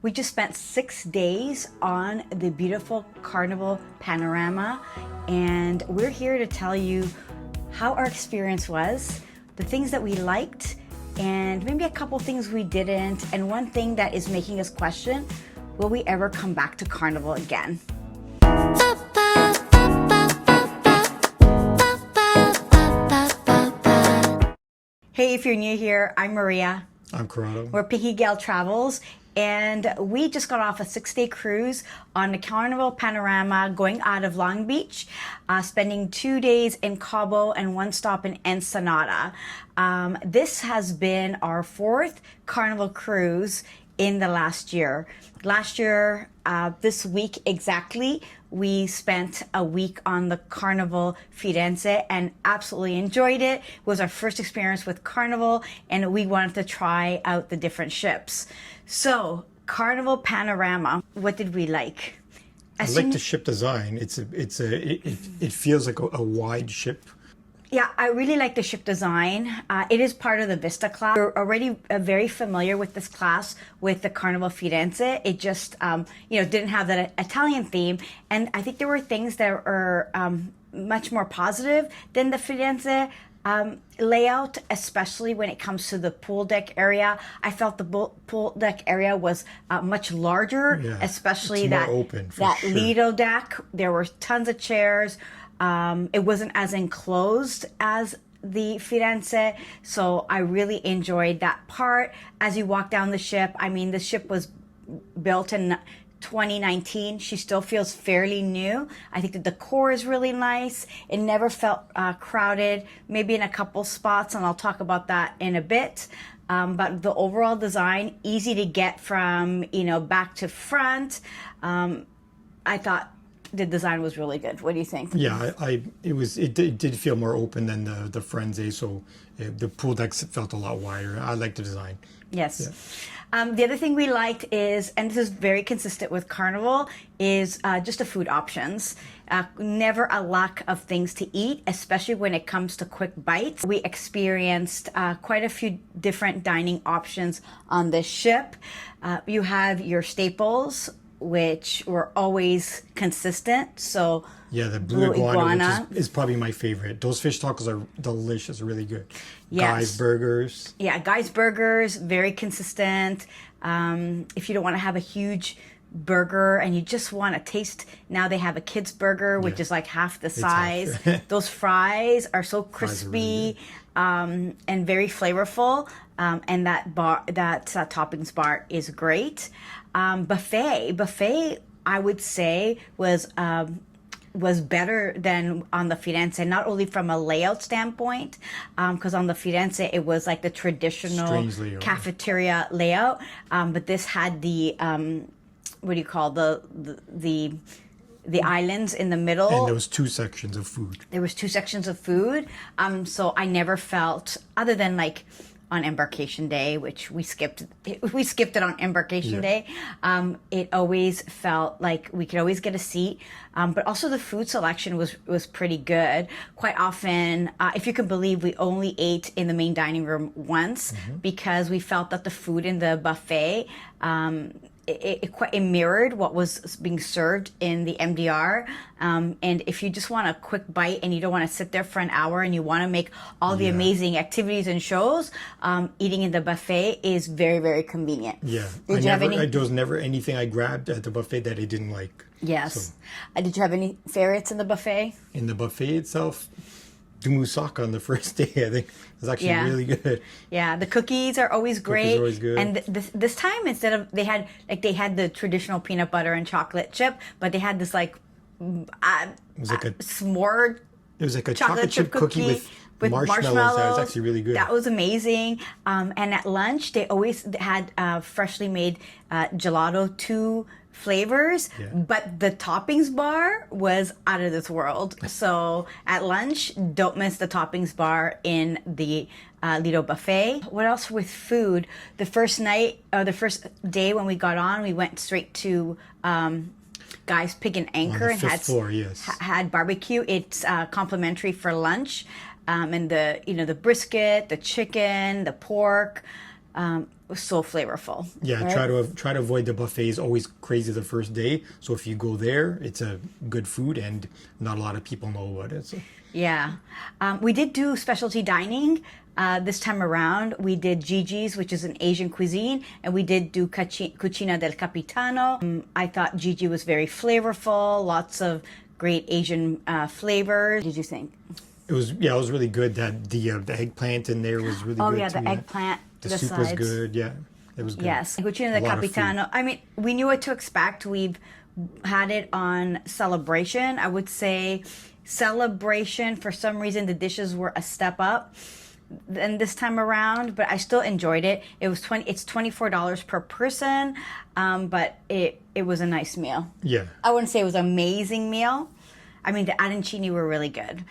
We just spent 6 days on the beautiful Carnival Panorama, and we're here to tell you how our experience was, the things that we liked, and maybe a couple things we didn't, and one thing that is making us question, will we ever come back to Carnival again? Hey, if you're new here, I'm Maria. I'm Corrado. We're Pinky Gal Travels, and we just got off a 6-day cruise on the Carnival Panorama going out of Long Beach, spending 2 days in Cabo and 1 stop in Ensenada. This has been our 4th Carnival cruise in the last year. Last year, this week exactly, we spent a week on the Carnival Firenze and absolutely enjoyed it. It was our first experience with Carnival, and we wanted to try out the different ships. So, Carnival Panorama, what did we like? I like the ship design. It feels like a wide ship. Yeah, I really like the ship design. It is part of the Vista class. We're already very familiar with this class with the Carnival Firenze. It just, didn't have that Italian theme. And I think there were things that are much more positive than the Firenze layout, especially when it comes to the pool deck area. I felt the pool deck area was much larger, especially it's that, more open, that sure. Lido deck. There were tons of chairs. It wasn't as enclosed as the Firenze, so I really enjoyed that part. As you walk down the ship, I mean, the ship was built in 2019. She still feels fairly new. I think the decor is really nice. It never felt crowded, maybe in a couple spots, and I'll talk about that in a bit. But the overall design, easy to get from, back to front. I thought the design was really good. What do you think? Yeah, it did feel more open than the Firenze, so the pool decks felt a lot wider. I like the design. Yes. Yeah. The other thing we liked is, and this is very consistent with Carnival, is just the food options. Never a lack of things to eat, especially when it comes to quick bites. We experienced quite a few different dining options on this ship. You have your staples, which were always consistent. So yeah, the blue iguana. Which is probably my favorite. Those fish tacos are delicious, really good. Yes. Guy's burgers. Yeah, Guy's burgers, very consistent. If you don't want to have a huge burger and you just want to taste, now they have a kid's burger, which is like half the size. Those fries are so crispy and very flavorful. And that toppings bar is great. Buffet, I would say was better than on the Firenze, not only from a layout standpoint, because on the Firenze it was like the traditional cafeteria layout, but this had the what do you call the islands in the middle. And there was 2 sections of food. There was 2 sections of food, so I never felt, other than like on embarkation day, which we skipped it on embarkation day. It always felt like we could always get a seat, but also the food selection was pretty good. Quite often, if you can believe, we only ate in the main dining room once because we felt that the food in the buffet it mirrored what was being served in the MDR. And if you just want a quick bite and you don't want to sit there for an hour and you want to make all the amazing activities and shows, eating in the buffet is very, very convenient. Yeah. There was never anything I grabbed at the buffet that I didn't like. Yes. So. Did you have any favorites in the buffet? In the buffet itself, the moussaka on the first day, I think, was actually really good. Yeah, the cookies are always great. Cookies are always good. And this time, instead of they had the traditional peanut butter and chocolate chip, but they had this like it was like a s'more. It was like a chocolate chip cookie with marshmallows. That was actually really good. That was amazing. And at lunch, they always had freshly made gelato, 2 flavors, but the toppings bar was out of this world. So at lunch, don't miss the toppings bar in the Lido buffet. What else with food? The first day when we got on, we went straight to Guy's Pig and Anchor and had barbecue. It's complimentary for lunch. And the brisket, the chicken, the pork. was so flavorful. Yeah, right? try to avoid the buffets. Always crazy the first day. So if you go there, it's a good food, and not a lot of people know about it. So. Yeah. We did do specialty dining this time around. We did Gigi's, which is an Asian cuisine, and we did do Cucina del Capitano. I thought Gigi was very flavorful, lots of great Asian flavors. What did you think? It was really good. That the eggplant in there was really Oh, good. yeah, too, the eggplant. The soup was good. Yeah, it was good. Yes, Cucina del Capitano. I mean, we knew what to expect. We've had it on Celebration. I would say Celebration, for some reason, the dishes were a step up than this time around, but I still enjoyed it. It's $24 per person, but it was a nice meal. Yeah, I wouldn't say it was an amazing meal. I mean, the arancini were really good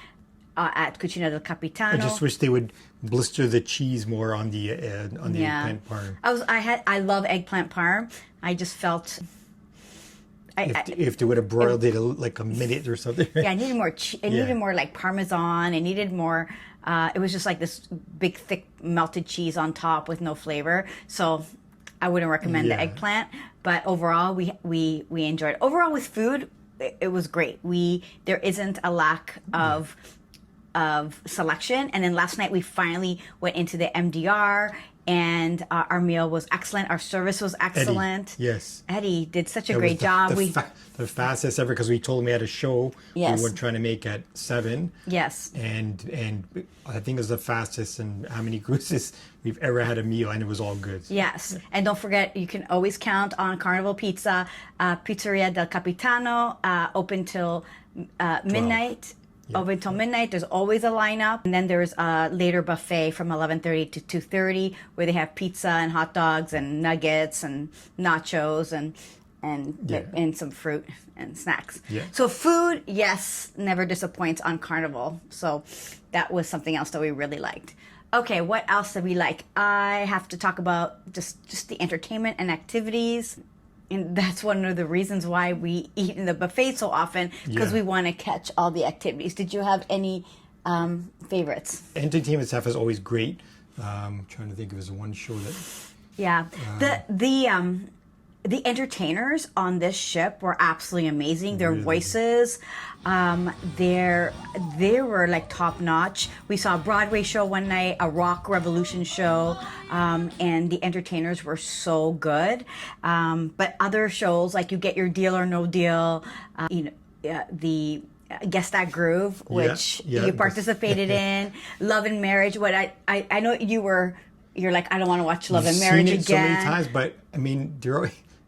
at Cucina del Capitano. I just wish they would blister the cheese more on the eggplant parm. I love eggplant parm. I just felt if they would have broiled it like a minute or something. Yeah, I needed more. It needed more like Parmesan. It needed more. It was just like this big, thick, melted cheese on top with no flavor. So I wouldn't recommend the eggplant. But overall, we enjoyed it. Overall, with food, it was great. There isn't a lack of selection. And then last night we finally went into the MDR, and our meal was excellent. Our service was excellent. Eddie, yes, Eddie did such a great job. The fastest ever, because we told him we had a show. Yes. We were trying to make at 7. Yes. And I think it was the fastest in how many cruises we've ever had a meal, and it was all good. Yes. And don't forget, you can always count on Carnival Pizza, Pizzeria del Capitano, open till midnight. Yeah. Open till midnight. There's always a lineup. And then there's a later buffet from 11:30 to 2:30 where they have pizza and hot dogs and nuggets and nachos and some fruit and snacks. Yeah. So food, yes, never disappoints on Carnival. So that was something else that we really liked. Okay, what else did we like? I have to talk about just the entertainment and activities. And that's one of the reasons why we eat in the buffet so often, because we want to catch all the activities. Did you have any favorites? Entertainment stuff is always great. I'm trying to think if there's one show that... Yeah. The entertainers on this ship were absolutely amazing. Their voices, they were like top notch. We saw a Broadway show one night, a rock revolution show, and the entertainers were so good. But other shows, like you get your Deal or No Deal, the Guess That Groove, which you participated in, Love and Marriage. What I know you're like, I don't want to watch Love and Marriage again. So many times, but I mean,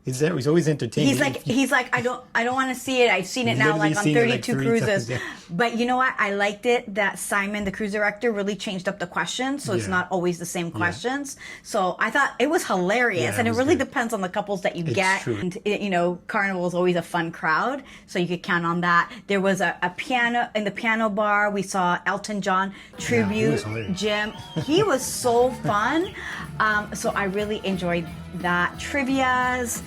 he's always entertaining. He's like, I don't want to see it. I've seen it now, like on 32 cruises. Times, But you know what? I liked it that Simon, the cruise director, really changed up the questions, so it's not always the same questions. So I thought it was hilarious, and it really depends on the couples that you get. True. And Carnival is always a fun crowd, so you could count on that. There was a piano in the piano bar. We saw Elton John tribute. Jim, he was so fun. So I really enjoyed that. Trivias.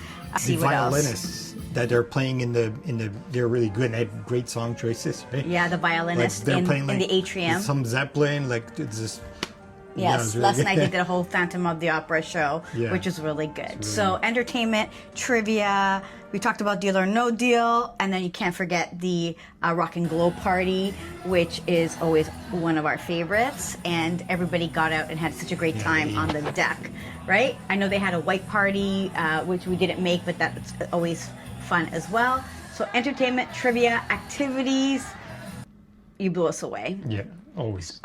The violinists that they're playing they're really good and they had great song choices, right? Yeah, the violinists in the atrium. Some Zeppelin, like it's just... Yes, really last night they did a whole Phantom of the Opera show, which was really good. Really so entertainment, trivia, we talked about Deal or No Deal, and then you can't forget the Rock and Glow Party, which is always one of our favorites, and everybody got out and had such a great time on the deck, right? I know they had a white party, which we didn't make, but that's always fun as well. So entertainment, trivia, activities, you blew us away. Yeah. Always.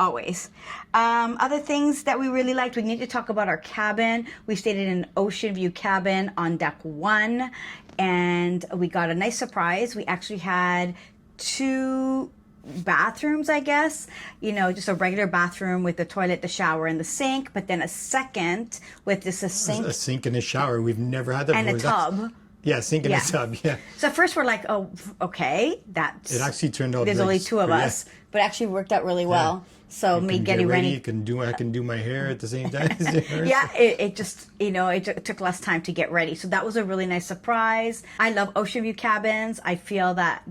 Other things that we really liked, we need to talk about our cabin. We stayed in an Oceanview cabin on deck 1, and we got a nice surprise. We actually had 2 bathrooms, I guess, just a regular bathroom with the toilet, the shower, and the sink, but then a second with just a sink and a shower. We've never had that and before. A tub. Yeah, sink and a tub, So at first we're like, oh, okay, that's... It actually turned out... There's only 2 of us, but it actually worked out really well. So me getting ready... I can do my hair at the same time. It just, it took less time to get ready. So that was a really nice surprise. I love Oceanview cabins. I feel that,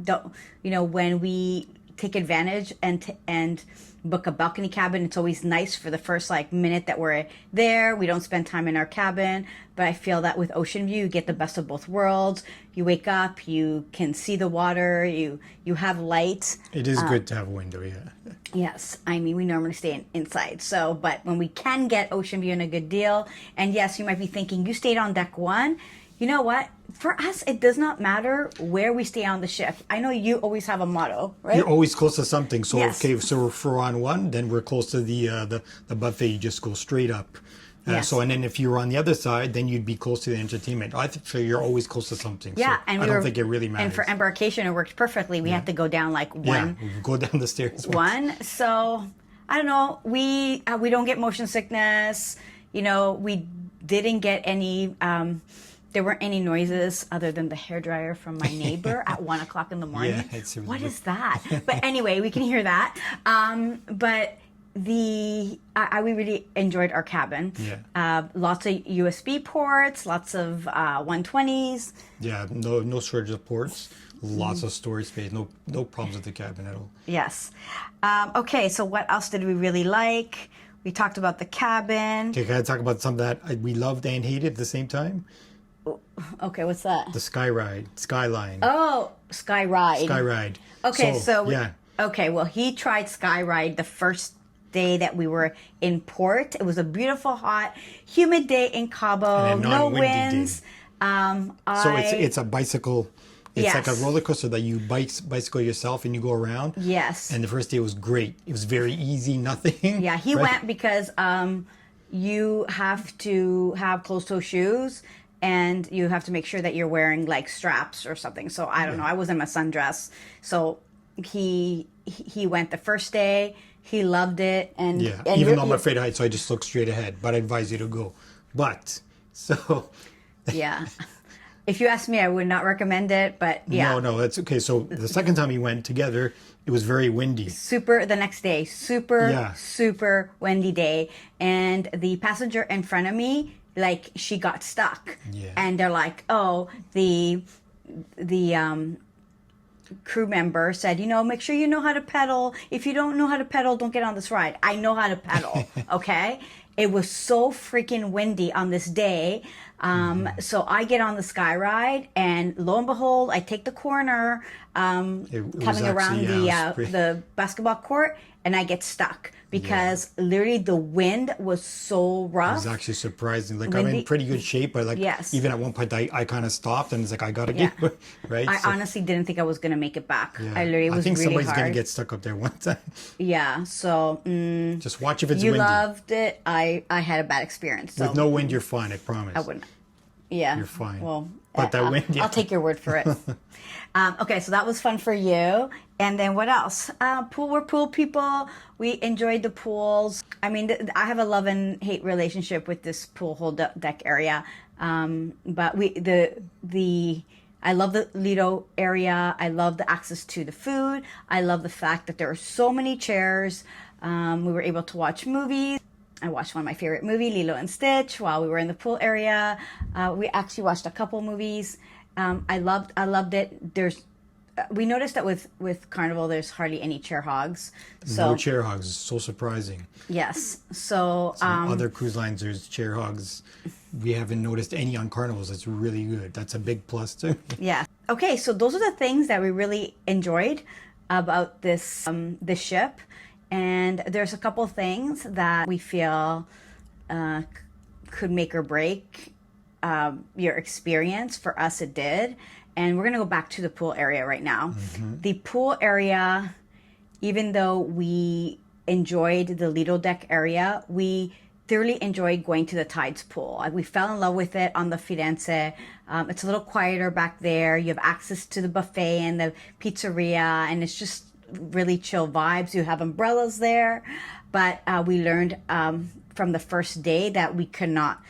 when we take advantage and book a balcony cabin. It's always nice for the first like minute that we're there. We don't spend time in our cabin, but I feel that with Oceanview, you get the best of both worlds. You wake up, you can see the water, you have light. It is good to have a window, yeah. Yes, I mean, we normally stay inside. So, but when we can get Oceanview in a good deal, and yes, you might be thinking, you stayed on deck one. You know what? For us, it does not matter where we stay on the ship. I know you always have a motto, right? You're always close to something. So, Yes. okay, so if we're on one, then we're close to the buffet. You just go straight up. Yes. So, and then if you were on the other side, then you'd be close to the entertainment. I think so you're always close to something. Yeah, so and I don't think it really matters. And for embarkation, it worked perfectly. We had to go down like yeah, we go down the stairs. one. So I don't know. We don't get motion sickness. You know, we didn't get any. There weren't any noises other than the hairdryer from my neighbor at 1 o'clock in the morning. Yeah, it's really what good. is that? But anyway, we can hear that. But we really enjoyed our cabin. Yeah. Lots of USB ports, lots of 120s. Yeah, no shortage of ports. Lots of storage space. No problems with the cabin at all. Yes. Okay, so what else did we really like? We talked about the cabin. Okay, can I talk about something that we loved and hated at the same time? Okay, what's that? The Skyline. Oh, Sky Ride. Sky Ride. Okay, so yeah. Okay, well, he tried Sky Ride the first day that we were in port. It was a beautiful, hot, humid day in Cabo. And a No non-windy winds. So it's a bicycle. It's like a Yes. roller coaster that you bicycle yourself and you go around. Yes. And the first day was great. It was very easy, nothing. Yeah, he right? went because you have to have closed-toe shoes and you have to make sure that you're wearing like straps or something. So I don't know. I was in my sundress. So he went the first day. He loved it. And Yeah, and even though I'm afraid of heights, so I just look straight ahead. But I advise you to go. But, so... Yeah. If you ask me, I would not recommend it, but yeah. No, that's okay. So the second time we went together, it was very windy. The next day, Yeah. super windy day. And the passenger in front of me, like, she got stuck. Yeah. And they're like, oh, the crew member said, make sure you know how to pedal. If you don't know how to pedal, don't get on this ride. I know how to pedal, okay? It was so freaking windy on this day. So I get on the Sky Ride, and lo and behold, I take the corner coming around the basketball court, and I get stuck because literally the wind was so It rough. was actually surprising. Like, Windy. I'm in pretty good shape, but like Yes. even at one point I kind of stopped and it's like I gotta Yeah. get right. I So, honestly didn't think I was going to make it back. yeah. I literally was think really somebody's hard. gonna get stuck up there one time. Yeah, so Just watch if it's you windy. loved it. I had a bad experience. So With no wind, you're fine. I promise. I wouldn't. Yeah. You're fine. Well, But that wind, yeah. I'll take your word for it. Okay, so that was fun for you. And then what else? We're pool people. We enjoyed the pools. I mean, I have a love and hate relationship with this pool hold deck area. But I love the Lido area. I love the access to the food. I love the fact that there are so many chairs. We were able to watch movies. I watched one of my favorite movies, Lilo and Stitch, while we were in the pool area. We actually watched a couple movies. I loved it. We noticed that with Carnival, there's hardly any chair hogs. So No chair hogs. It's so surprising. yes. So Some other cruise lines, there's chair hogs. We haven't noticed any on Carnivals. It's really good. That's a big plus too. yeah. Okay, so those are the things that we really enjoyed about this ship. And there's a couple things that we feel could make or break your experience. For us, it did. And we're going to go back to the pool area right now. Mm-hmm. The pool area, even though we enjoyed the Lido deck area, we thoroughly enjoyed going to the Tides pool. We fell in love with it on the Firenze. It's a little quieter back there. You have access to the buffet and the pizzeria, and it's just really chill vibes. You have umbrellas there, but we learned from the first day that we could not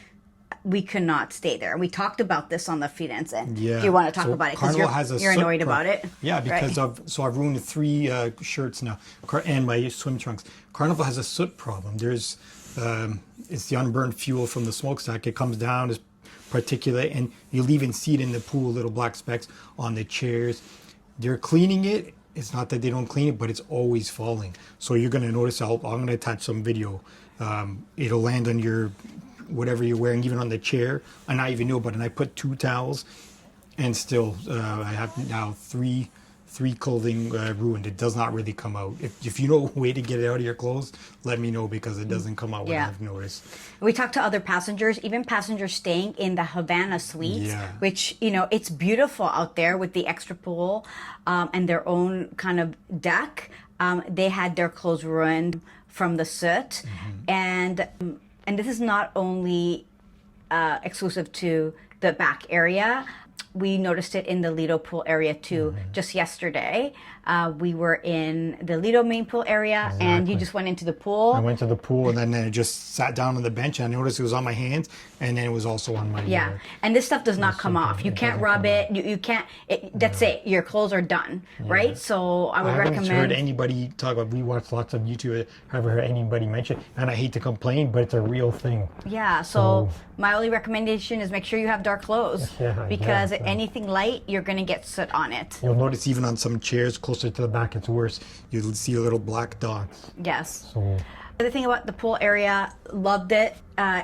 stay there. We talked about this on the Firenze. Yeah. If you want to talk So about it, Carnival because has a you're soot annoyed about it. Yeah, because right? I've ruined 3 shirts now, and my swim trunks. Carnival has a soot problem. There's it's the unburned fuel from the smokestack. It comes down as particulate, and you'll even see it in the pool, little black specks on the chairs. They're cleaning it. it's not that they don't clean it, but it's always falling. So you're going to notice, I'm going to attach some video. It'll land on your, whatever you're wearing, even on the chair. And I even know, but and I put 2 towels, and still I have now three clothing ruined. It does not really come out. If you know a way to get it out of your clothes, let me know, because it doesn't come out when I've noticed. We talked to other passengers, even passengers staying in the Havana suites, which, you know, it's beautiful out there with the extra pool and their own kind of deck. They had their clothes ruined from the soot. And this is not only exclusive to the back area. We noticed it in the Lido pool area too. Just yesterday, we were in the Lido main pool area, and you just went into the pool. I went to the pool, and then I just sat down on the bench, and I noticed it was on my hands, and then it was also on my and this stuff does not come off. You can't rub it. You can't. That's it. Your clothes are done, right? So I would recommend. I haven't heard anybody talk about. We watch lots of YouTube. I haven't heard anybody mention, and I hate to complain, but it's a real thing. Yeah. So my only recommendation is make sure you have dark clothes, because anything light, you're going to get soot on it. You'll notice even on some chairs closer to the back, it's worse. You'll see little black dots. Yes. So. The other thing about the pool area, loved it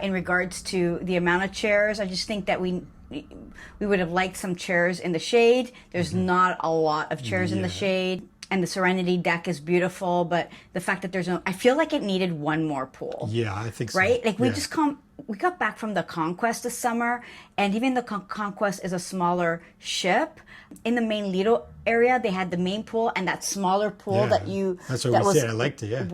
in regards to the amount of chairs. I just think that we would have liked some chairs in the shade. There's not a lot of chairs in the shade. And the Serenity deck is beautiful, but the fact that there's no, I feel like it needed one more pool. Yeah, I think so. Right? Like we got back from the Conquest this summer, and even the Conquest is a smaller ship. In the main Lido area, they had the main pool and that smaller pool that you. That's what we said. I liked it.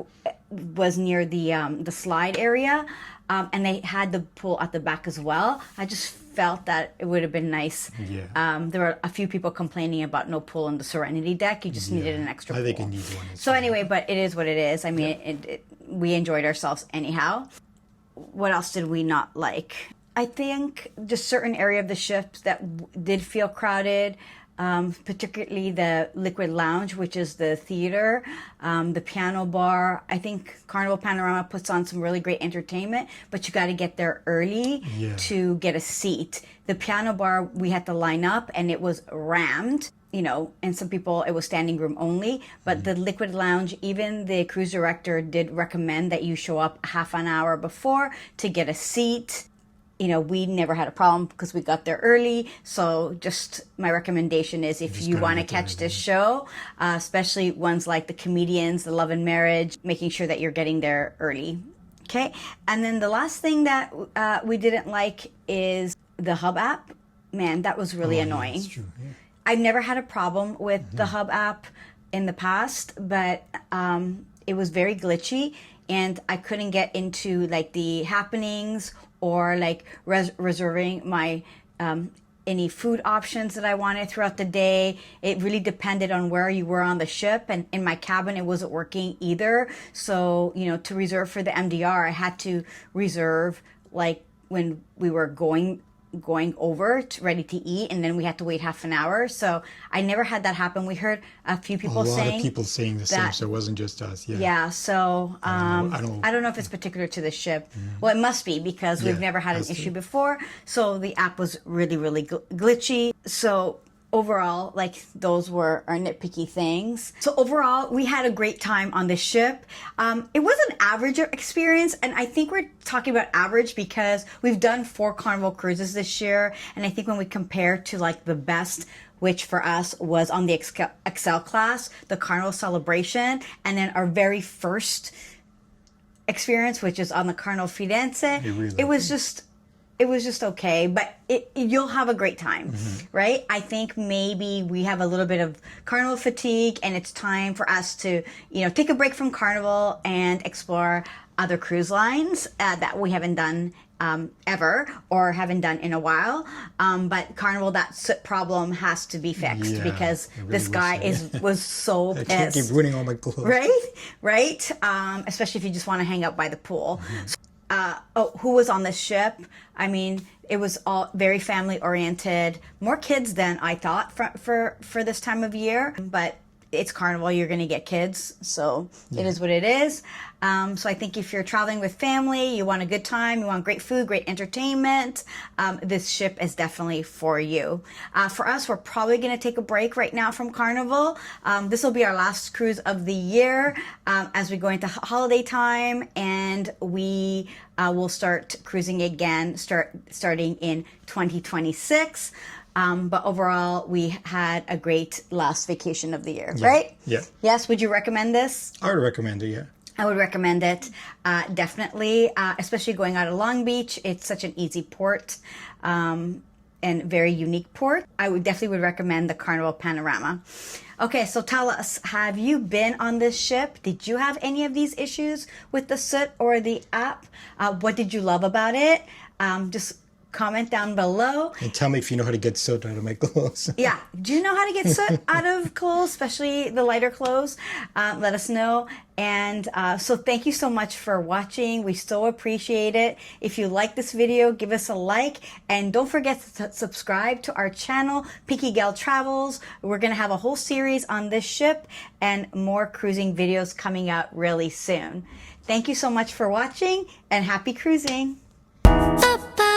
Was near the slide area, and they had the pool at the back as well. I just felt that it would have been nice. There were a few people complaining about no pool on the Serenity deck. You just needed an extra pool. I think it needs one. So anyway, but it is what it is. I mean, we enjoyed ourselves anyhow. What else did we not like? I think just certain area of the ship that did feel crowded. Particularly the Liquid Lounge, which is the theater, the piano bar. I think Carnival Panorama puts on some really great entertainment, but you got to get there early to get a seat. The piano bar, we had to line up, and it was rammed. You know, and some people, it was standing room only. But the Liquid Lounge, even the cruise director did recommend that you show up half an hour before to get a seat. You know, we never had a problem because we got there early. So just my recommendation is if you want to catch this show, especially ones like the comedians, the Love and Marriage, making sure that you're getting there early. Okay. And then the last thing that we didn't like is the Hub app. Man, that was really annoying. That's true. I've never had a problem with the Hub app in the past, but it was very glitchy, and I couldn't get into like the happenings or like reserving my any food options that I wanted throughout the day. It really depended on where you were on the ship, and in my cabin it wasn't working either. So, you know, to reserve for the MDR, I had to reserve like when we were going over ready to eat, and then we had to wait half an hour. So I never had that happen. We heard a few people saying a lot of people saying the same, so it wasn't just us. So I don't know if it's particular to the ship. Well, it must be, because we've never had an issue before. So the app was really, really glitchy. So overall, like, those were our nitpicky things. So overall, we had a great time on this ship. It was an average experience, and I think we're talking about average because we've done 4 Carnival cruises this year, and I think when we compare to like the best, which for us was on the Excel class, the Carnival Celebration, and then our very first experience, which is on the Carnival Firenze, it was just okay, but you'll have a great time, right? I think maybe we have a little bit of Carnival fatigue, and it's time for us to, you know, take a break from Carnival and explore other cruise lines that we haven't done ever or haven't done in a while. But Carnival, that soot problem has to be fixed, because really this guy was so pissed. I can't keep ruining all my clothes. Right? Especially if you just want to hang out by the pool. Who was on this ship? I mean, it was all very family oriented, more kids than I thought for this time of year, but it's Carnival, you're going to get kids. So it is what it is. So I think if you're traveling with family, you want a good time, you want great food, great entertainment, this ship is definitely for you. For us, we're probably going to take a break right now from Carnival. This will be our last cruise of the year as we go into holiday time, and we will start cruising again starting in 2026. But overall, we had a great last vacation of the year, right? Yeah. Yes. Would you recommend this? I would recommend it, yeah. I would recommend it, definitely, especially going out of Long Beach. It's such an easy port and very unique port. I would definitely recommend the Carnival Panorama. Okay, so tell us, have you been on this ship? Did you have any of these issues with the Soot or the app? What did you love about it? Just comment down below. And tell me if you know how to get soot out of my clothes. Yeah. Do you know how to get soot out of clothes, especially the lighter clothes? Let us know. And so thank you so much for watching. We so appreciate it. If you like this video, give us a like. And don't forget to subscribe to our channel, Pinky Gal Travels. We're going to have a whole series on this ship and more cruising videos coming out really soon. Thank you so much for watching, and happy cruising. Bye-bye.